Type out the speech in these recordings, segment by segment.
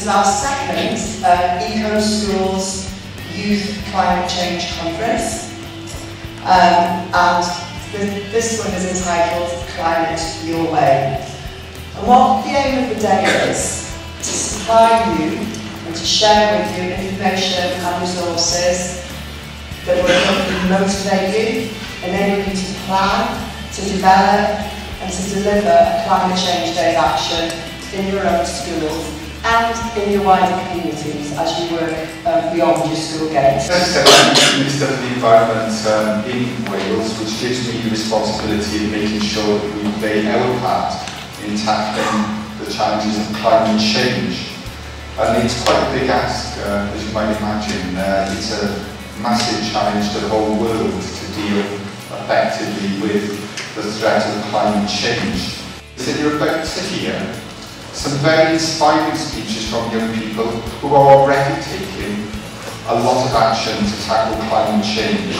is our second Eco Schools Youth Climate Change Conference. And this one is entitled Climate Your Way. And what the aim of the day is to supply you and to share with you information and resources that will hopefully motivate you, enable you to plan, to develop and to deliver a climate change day of action in your own schools and in your wider communities as you work beyond your school gates. I'm Minister for the Environment in Wales, which gives me the responsibility of making sure that we play our part in tackling the challenges of climate change. And it's quite a big ask, as you might imagine. It's a massive challenge to the whole world to deal effectively with the threat of climate change. So you're about to hear some very inspiring speeches from young people who are already taking a lot of action to tackle climate change.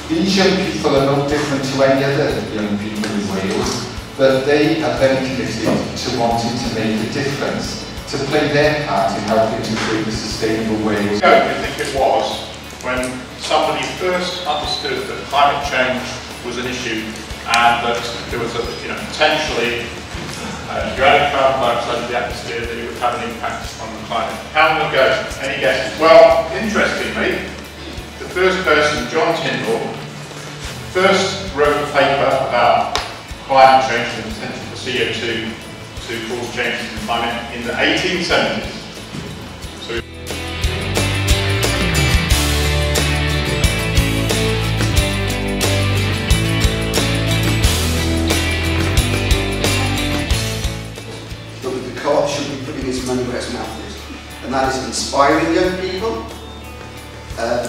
These young people are no different to any other young people in Wales, but they are very committed to wanting to make a difference, to play their part in helping to create a sustainable Wales. I think it was when somebody first understood that climate change was an issue and that there was a, potentially you added carbon dioxide to the atmosphere, that it would have an impact on the climate. How long ago? Any guesses? Well, interestingly, the first person, John Tyndall, first wrote a paper about climate change and the potential for CO2 to cause changes in climate in the 1870s. So should be putting his money where his mouth is, and that is inspiring young people,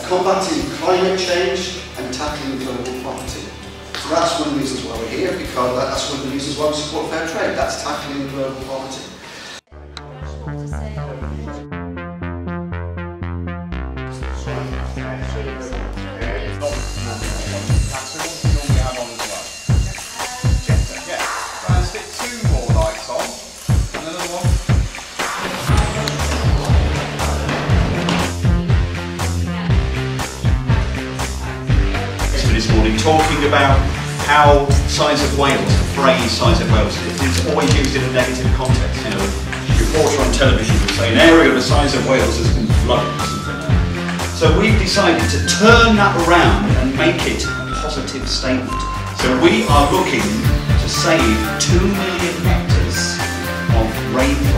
combating climate change and tackling global poverty. So that's one of the reasons why we're here, because that's one of the reasons why we support fair trade. That's tackling global poverty. This morning, talking about how size of Wales, the phrase size of Wales, is always used in a negative context. You know, a reporter on television will say an area the size of Wales has been flooded or something like that. So we've decided to turn that around and make it a positive statement. So we are looking to save 2 million hectares of rainforest